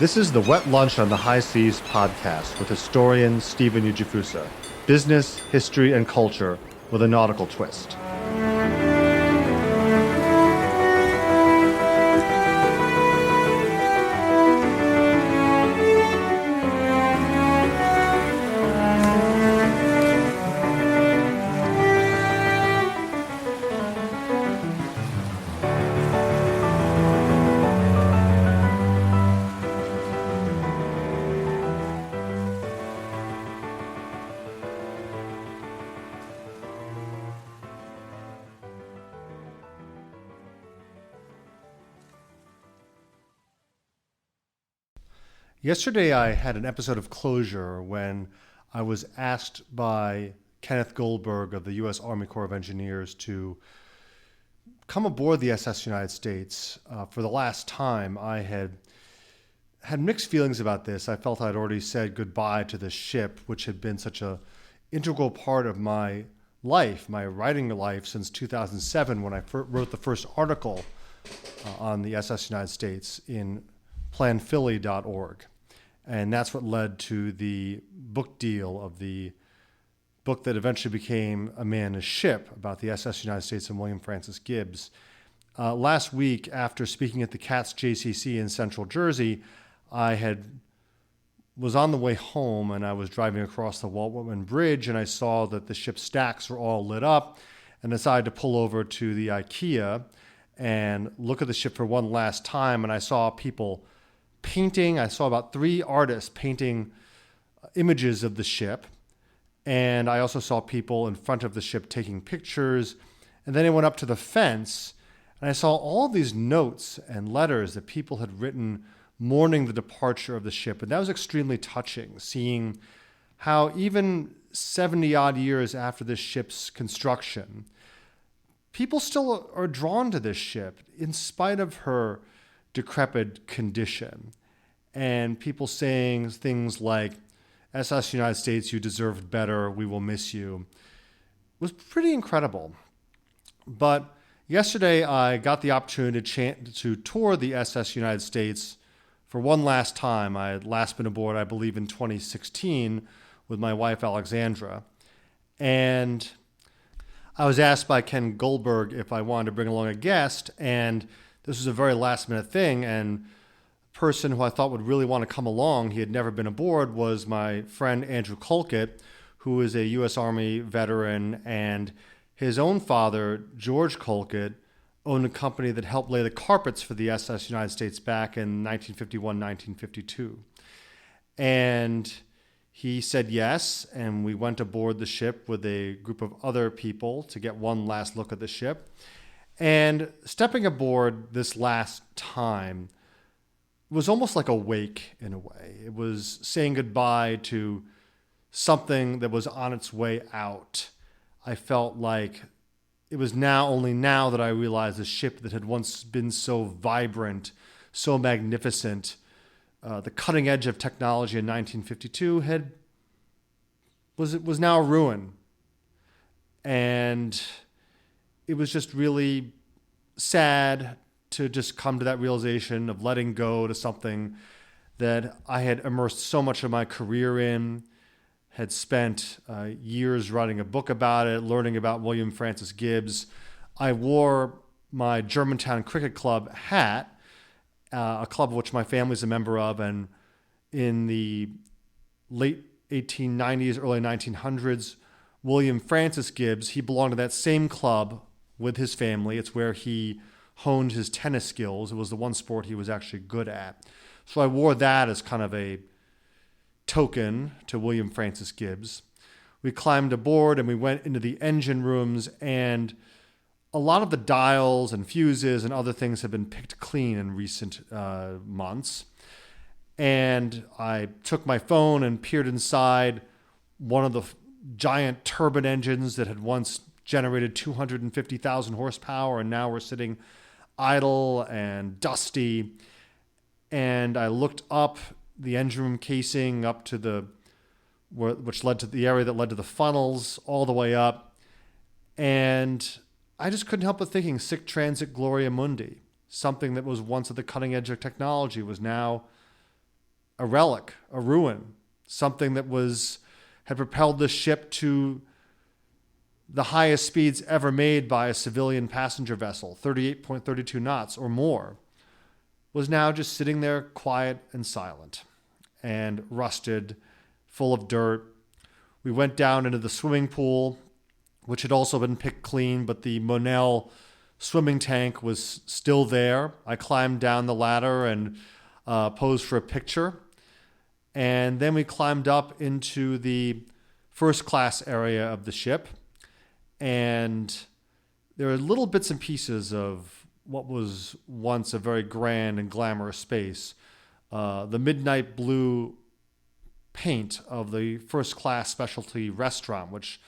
This is the Wet Lunch on the High Seas podcast with historian Stephen Ujifusa. Business, history, and culture with a nautical twist. Yesterday I had an episode of closure when I was asked by Kenneth Goldberg of the U.S. Army Corps of Engineers to come aboard the SS United States. For the last time, I had mixed feelings about this. I felt I'd already said goodbye to this ship, which had been such an integral part of my life, my writing life, since 2007 when I wrote the first article on the SS United States in planphilly.org. And that's what led to the book deal of the book that eventually became A Man, a Ship, about the SS United States and William Francis Gibbs. Last week, after speaking at the CATS JCC in Central Jersey, was on the way home and I was driving across the Walt Whitman Bridge and I saw that the ship's stacks were all lit up and decided to pull over to the IKEA and look at the ship for one last time. And I saw people painting. I saw about 3 artists painting images of the ship. And I also saw people in front of the ship taking pictures. And then I went up to the fence and I saw all of these notes and letters that people had written mourning the departure of the ship. And that was extremely touching, seeing how even 70 odd years after this ship's construction, people still are drawn to this ship in spite of her decrepit condition. And people saying things like, SS United States, you deserved better, we will miss you, was pretty incredible. But yesterday I got the opportunity to tour the SS United States for one last time. I had last been aboard, I believe, in 2016 with my wife Alexandra. And I was asked by Ken Goldberg if I wanted to bring along a guest, and this was a very last minute thing, and the person who I thought would really want to come along, he had never been aboard, was my friend Andrew Colquitt, who is a U.S. Army veteran, and his own father, George Colquitt, owned a company that helped lay the carpets for the SS United States back in 1951, 1952. And he said yes, and we went aboard the ship with a group of other people to get one last look at the ship. And stepping aboard this last time was almost like a wake in a way. It was saying goodbye to something that was on its way out. I felt like it was only now that I realized the ship that had once been so vibrant, so magnificent, the cutting edge of technology in 1952 was now a ruin. And it was just really sad to just come to that realization of letting go to something that I had immersed so much of my career in, had spent years writing a book about it, learning about William Francis Gibbs. I wore my Germantown Cricket Club hat, a club of which my family's a member of, and in the late 1890s, early 1900s, William Francis Gibbs, he belonged to that same club with his family. It's where he honed his tennis skills. It was the one sport he was actually good at. So I wore that as kind of a token to William Francis Gibbs. We climbed aboard and we went into the engine rooms, and a lot of the dials and fuses and other things have been picked clean in recent months. And I took my phone and peered inside one of the giant turbine engines that had once generated 250,000 horsepower, and now we're sitting idle and dusty. And I looked up the engine room casing up to which led to the area that led to the funnels all the way up. And I just couldn't help but thinking, sic transit gloria mundi. Something that was once at the cutting edge of technology was now a relic, a ruin, something that had propelled the ship to the highest speeds ever made by a civilian passenger vessel, 38.32 knots or more, was now just sitting there quiet and silent and rusted, full of dirt. We went down into the swimming pool, which had also been picked clean, but the Monel swimming tank was still there. I climbed down the ladder and posed for a picture. And then we climbed up into the first class area of the ship. And there are little bits and pieces of what was once a very grand and glamorous space. The midnight blue paint of the first class specialty restaurant, which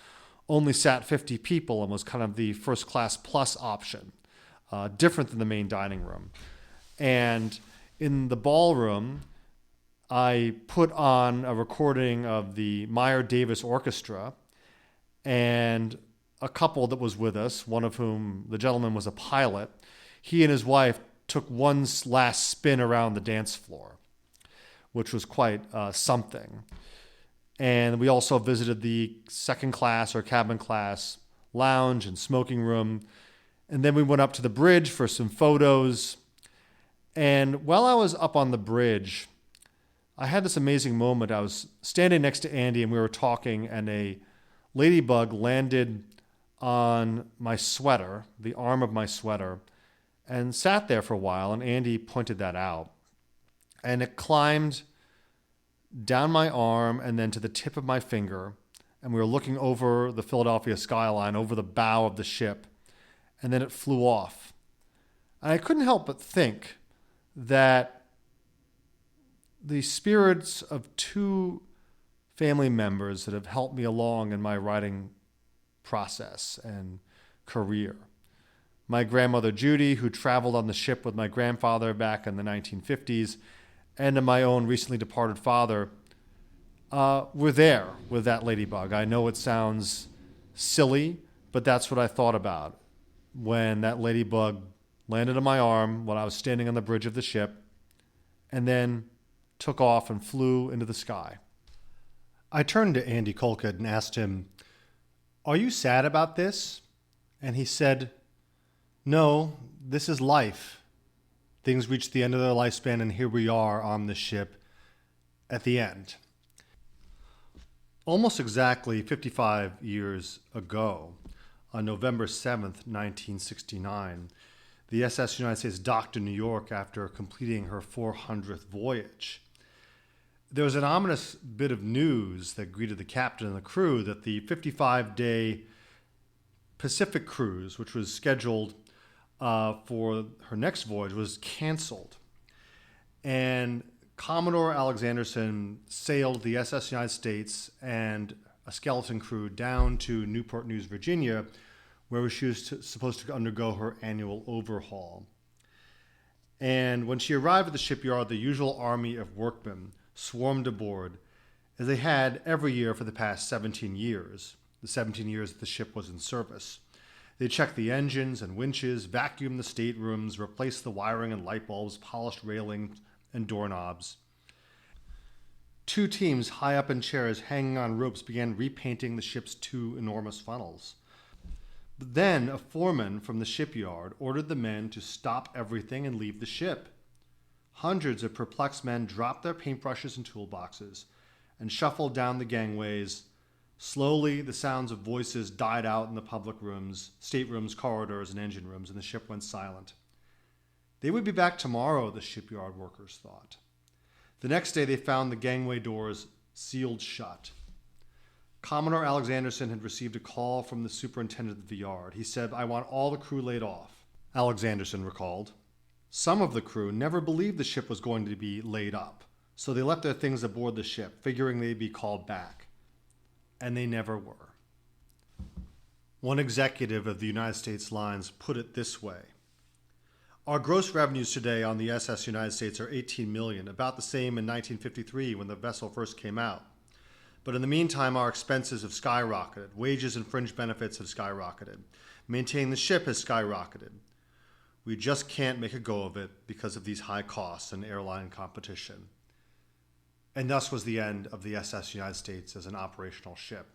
only sat 50 people and was kind of the first class plus option, different than the main dining room. And in the ballroom, I put on a recording of the Meyer Davis Orchestra, and a couple that was with us, one of whom, the gentleman, was a pilot. He and his wife took one last spin around the dance floor, which was quite something. And we also visited the second class or cabin class lounge and smoking room. And then we went up to the bridge for some photos. And while I was up on the bridge, I had this amazing moment. I was standing next to Andy and we were talking, and a ladybug landed on my sweater, the arm of my sweater, and sat there for a while. And Andy pointed that out. And it climbed down my arm and then to the tip of my finger. And we were looking over the Philadelphia skyline, over the bow of the ship. And then it flew off. And I couldn't help but think that the spirits of two family members that have helped me along in my writing process and career. My grandmother Judy, who traveled on the ship with my grandfather back in the 1950s, and my own recently departed father, were there with that ladybug. I know it sounds silly, but that's what I thought about when that ladybug landed on my arm when I was standing on the bridge of the ship, and then took off and flew into the sky. I turned to Andy Colquitt and asked him, "Are you sad about this?" And he said, "No, this is life. Things reach the end of their lifespan, and here we are on the ship at the end." Almost exactly 55 years ago, on November 7th, 1969, the SS United States docked in New York after completing her 400th voyage. There was an ominous bit of news that greeted the captain and the crew that the 55-day Pacific cruise, which was scheduled for her next voyage, was canceled. And Commodore Alexanderson sailed the SS United States and a skeleton crew down to Newport News, Virginia, where she was supposed to undergo her annual overhaul. And when she arrived at the shipyard, the usual army of workmen swarmed aboard, as they had every year for the past 17 years, the 17 years that the ship was in service. They checked the engines and winches, vacuumed the staterooms, replaced the wiring and light bulbs, polished railings and doorknobs. Two teams high up in chairs hanging on ropes began repainting the ship's two enormous funnels. But then a foreman from the shipyard ordered the men to stop everything and leave the ship. Hundreds of perplexed men dropped their paintbrushes and toolboxes and shuffled down the gangways. Slowly, the sounds of voices died out in the public rooms, staterooms, corridors, and engine rooms, and the ship went silent. They would be back tomorrow, the shipyard workers thought. The next day, they found the gangway doors sealed shut. Commodore Alexanderson had received a call from the superintendent of the yard. He said, "I want all the crew laid off," Alexanderson recalled. Some of the crew never believed the ship was going to be laid up, so they left their things aboard the ship, figuring they'd be called back. And they never were. One executive of the United States Lines put it this way: "Our gross revenues today on the SS United States are $18 million, about the same in 1953 when the vessel first came out. But in the meantime, our expenses have skyrocketed. Wages and fringe benefits have skyrocketed. Maintaining the ship has skyrocketed. We just can't make a go of it because of these high costs and airline competition." And thus was the end of the SS United States as an operational ship.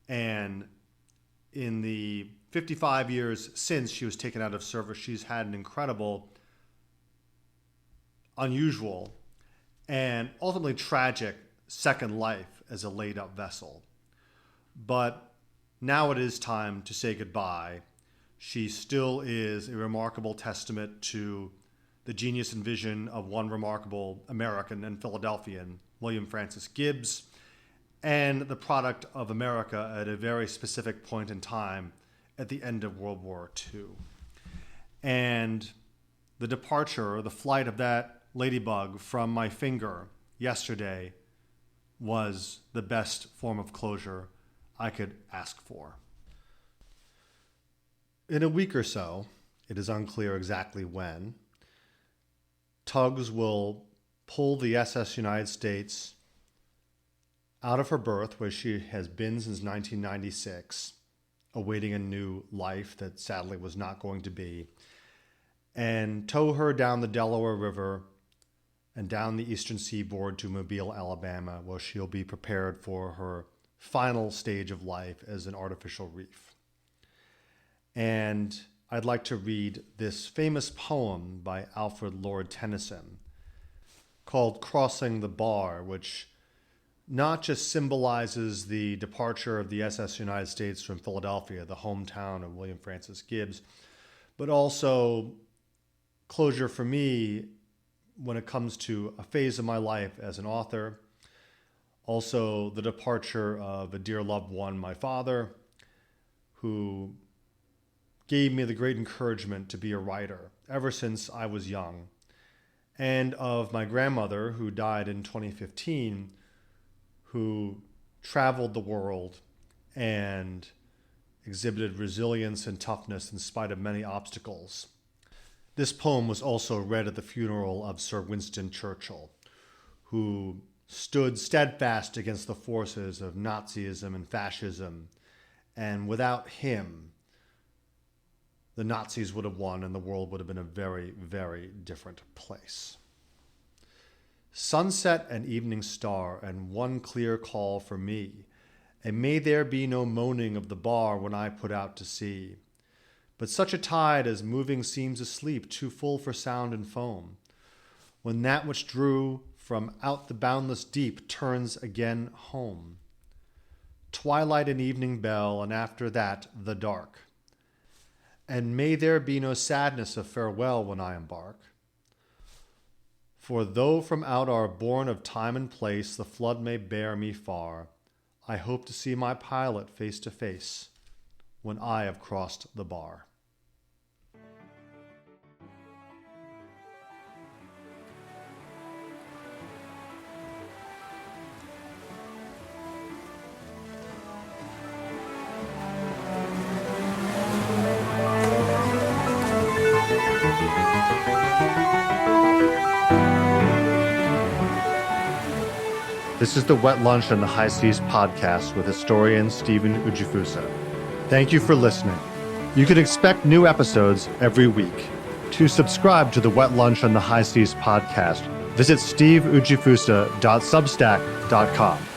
And in the 55 years since she was taken out of service, she's had an incredible, unusual, and ultimately tragic second life as a laid-up vessel. But now it is time to say goodbye. She still is a remarkable testament to the genius and vision of one remarkable American and Philadelphian, William Francis Gibbs, and the product of America at a very specific point in time at the end of World War II. And the departure, the flight of that Ladybug from my finger yesterday was the best form of closure I could ask for. In a week or so, it is unclear exactly when, tugs will pull the SS United States out of her berth, where she has been since 1996, awaiting a new life that sadly was not going to be, and tow her down the Delaware River and down the eastern seaboard to Mobile, Alabama, where she'll be prepared for her final stage of life as an artificial reef. And I'd like to read this famous poem by Alfred Lord Tennyson called Crossing the Bar, which not just symbolizes the departure of the SS United States from Philadelphia, the hometown of William Francis Gibbs, but also closure for me when it comes to a phase of my life as an author. Also the departure of a dear loved one, my father, who gave me the great encouragement to be a writer ever since I was young, and of my grandmother, who died in 2015, who traveled the world and exhibited resilience and toughness in spite of many obstacles. This poem was also read at the funeral of Sir Winston Churchill, who stood steadfast against the forces of Nazism and fascism, and without him, the Nazis would have won and the world would have been a very, very different place. Sunset and evening star, and one clear call for me, and may there be no moaning of the bar when I put out to sea, but such a tide as moving seems asleep, too full for sound and foam, when that which drew from out the boundless deep turns again home. Twilight and evening bell, and after that the dark. And may there be no sadness of farewell when I embark. For though from out our bourne of time and place the flood may bear me far, I hope to see my pilot face to face when I have crossed the bar. This is the Wet Lunch on the High Seas podcast with historian Stephen Ujifusa. Thank you for listening. You can expect new episodes every week. To subscribe to the Wet Lunch on the High Seas podcast, visit steveujifusa.substack.com.